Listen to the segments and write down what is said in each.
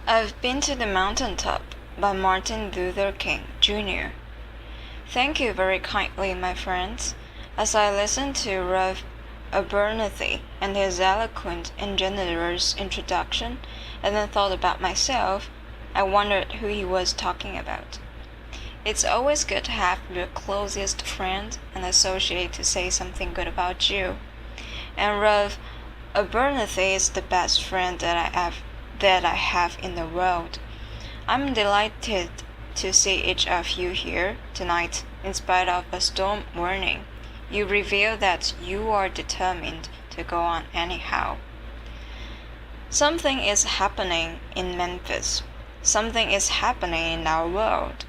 I've been to the mountaintop by Martin Luther King, Jr. Thank you very kindly, my friends. As I listened to Rev. Abernathy and his eloquent and generous introduction, and then thought about myself, I wondered who he was talking about. It's always good to have your closest friend and associate to say something good about you. And Rev. Abernathy is the best friend that I have in the world. I'm delighted to see each of you here tonight, in spite of a storm warning. You reveal that you are determined to go on anyhow. Something is happening in Memphis. Something is happening in our world.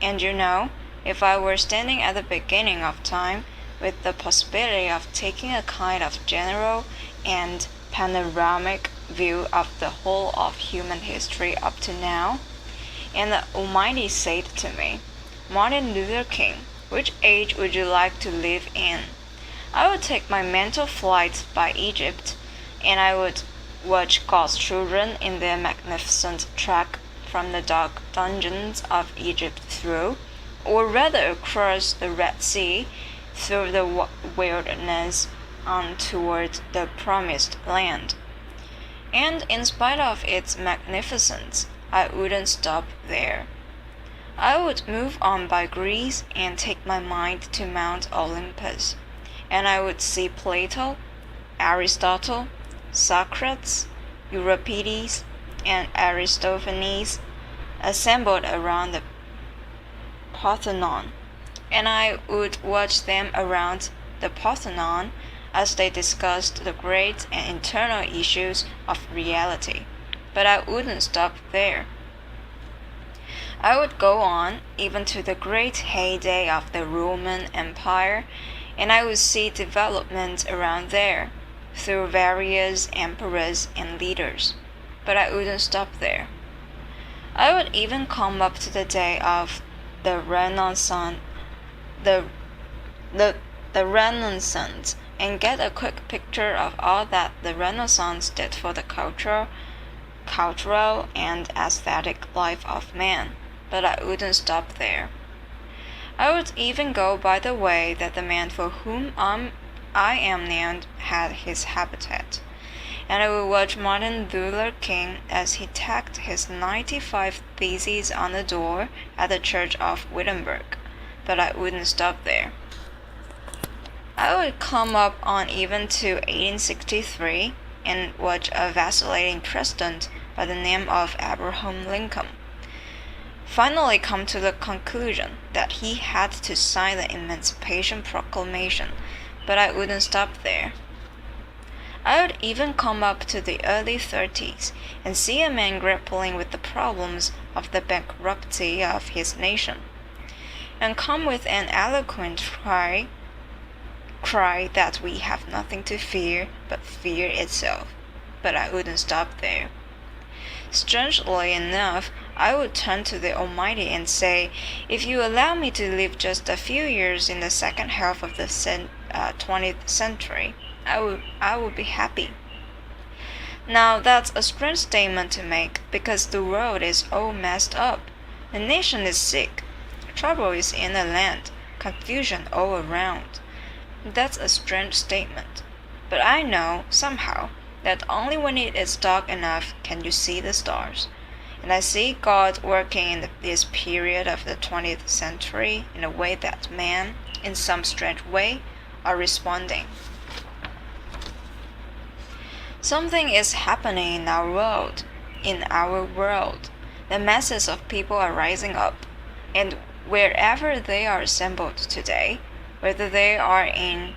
And you know, if I were standing at the beginning of time, with the possibility of taking a kind of general and panoramic view of the whole of human history up to now, and the Almighty said to me, Martin Luther King, which age would you like to live in? I would take my mental flight by Egypt, and I would watch God's children in their magnificent trek from the dark dungeons of Egypt through, or rather cross the Red Sea, through the wilderness on toward the promised land. And in spite of its magnificence, I wouldn't stop there. I would move on by Greece and take my mind to Mount Olympus, and I would see Plato, Aristotle, Socrates, Euripides, and Aristophanes assembled around the Parthenon, and I would watch them around the Parthenon as they discussed the great and internal issues of reality. But I wouldn't stop there. I would go on even to the great heyday of the Roman Empire, and I would see development around there, through various emperors and leaders. But I wouldn't stop there. I would even come up to the day of the Renaissance, Renaissance, and get a quick picture of all that the Renaissance did for the cultural and aesthetic life of man. But I wouldn't stop there. I would even go by the way that the man for whom I am named had his habitat, and I would watch Martin Luther King as he tacked his 95 Theses on the door at the Church of Wittenberg. But I wouldn't stop there. I would come up on even to 1863 and watch a vacillating president by the name of Abraham Lincoln finally come to the conclusion that he had to sign the Emancipation Proclamation, but I wouldn't stop there. I would even come up to the early 30s and see a man grappling with the problems of the bankruptcy of his nation, and come with an eloquent cry that we have nothing to fear but fear itself. But I wouldn't stop there. Strangely enough, I would turn to the Almighty and say, if you allow me to live just a few years in the second half of the 20th century, I would be happy. Now that's a strange statement to make, because the world is all messed up. The nation is sick. Trouble is in the land. Confusion all around. That's a strange statement. But I know, somehow, that only when it is dark enough can you see the stars. And I see God working in this period of the 20th century in a way that man, in some strange way, are responding. Something is happening in our world. The masses of people are rising up, and wherever they are assembled today, whether they are in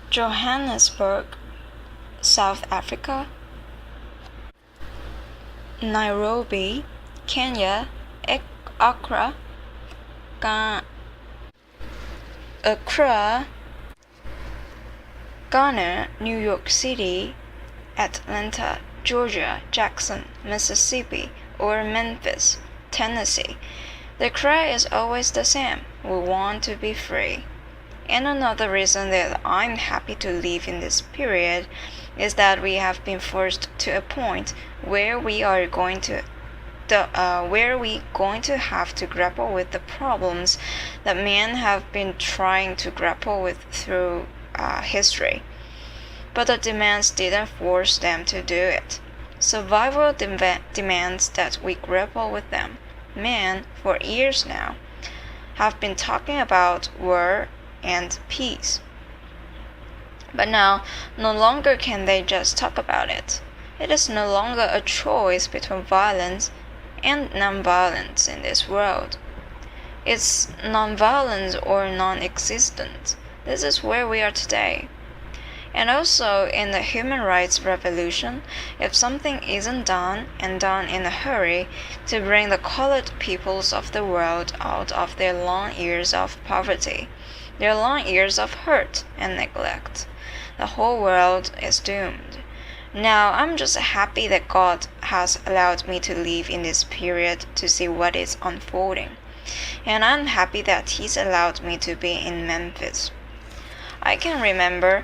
Johannesburg, South Africa, Nairobi, Kenya, Accra, Ghana, New York City, Atlanta, Georgia, Jackson, Mississippi, or Memphis, Tennessee, the cry is always the same. We want to be free. And another reason that I'm happy to live in this period is that we have been forced to a point where we are going to have to grapple with the problems that men have been trying to grapple with through history. But the demands didn't force them to do it. Survival demands that we grapple with them. Men, for years now, have been talking about war and peace. But now, no longer can they just talk about it. It is no longer a choice between violence and nonviolence in this world. It's nonviolence or non-existence. This is where we are today. And also, in the human rights revolution, if something isn't done and done in a hurry to bring the colored peoples of the world out of their long years of poverty, their long years of hurt and neglect, the whole world is doomed. Now, I'm just happy that God has allowed me to live in this period to see what is unfolding. And I'm happy that He's allowed me to be in Memphis. I can remember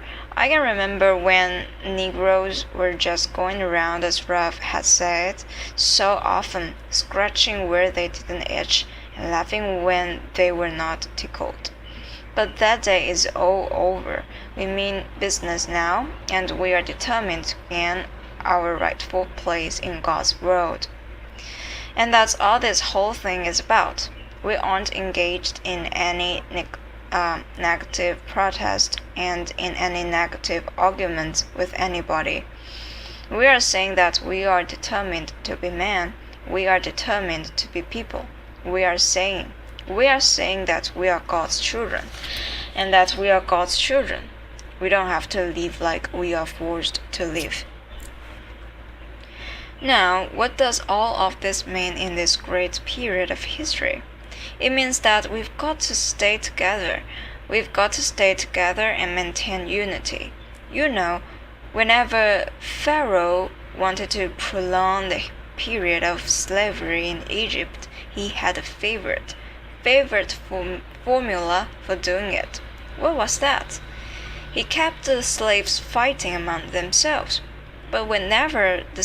when Negroes were just going around, as Ruff had said, so often, scratching where they didn't itch and laughing when they were not tickled. But that day is all over. We mean business now, and we are determined to gain our rightful place in God's world. And that's all this whole thing is about. We aren't engaged in any negative protest and in any negative argument with anybody. We are saying that we are determined to be men. We are determined to be people. We are saying that we are God's children, and that we are God's children. We don't have to live like we are forced to live. Now, what does all of this mean in this great period of history? It means that we've got to stay together. We've got to stay together and maintain unity. You know, whenever Pharaoh wanted to prolong the period of slavery in Egypt, he had a favorite formula for doing it. What was that? He kept the slaves fighting among themselves. But whenever the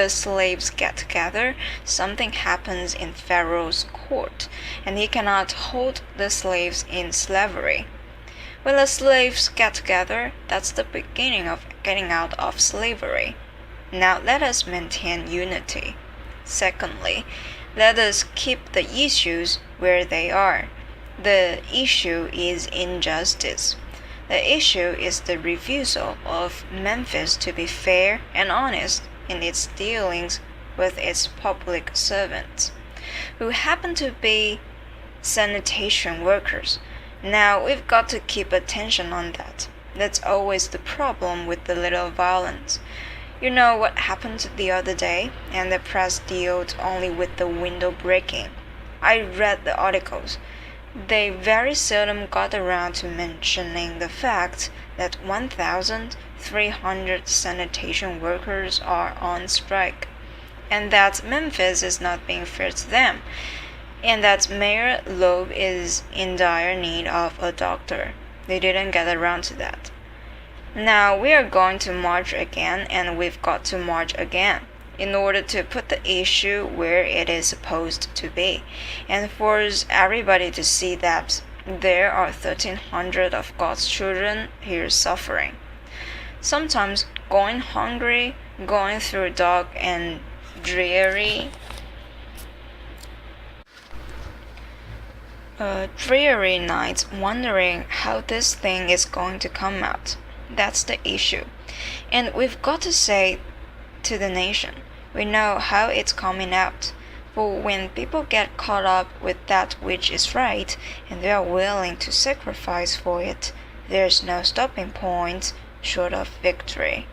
slaves get together, something happens in Pharaoh's court, and he cannot hold the slaves in slavery. When the slaves get together, that's the beginning of getting out of slavery. Now let us maintain unity. Secondly, let us keep the issues where they are. The issue is injustice. The issue is the refusal of Memphis to be fair and honest in its dealings with its public servants, who happen to be sanitation workers. Now we've got to keep attention on that. That's always the problem with the little violence. You know what happened the other day, and the press dealt only with the window breaking. I read the articles. They very seldom got around to mentioning the fact that 1,300 sanitation workers are on strike, and that Memphis is not being fair to them, and that Mayor Loeb is in dire need of a doctor. They didn't get around to that. Now we are going to march again, and we've got to march again in order to put the issue where it is supposed to be, and force everybody to see that there are 1,300 of God's children here suffering. Sometimes going hungry, going through dark and dreary nights, wondering how this thing is going to come out. That's the issue. And we've got to say to the nation, we know how it's coming out. For when people get caught up with that which is right, and they are willing to sacrifice for it, there's no stopping point short of victory.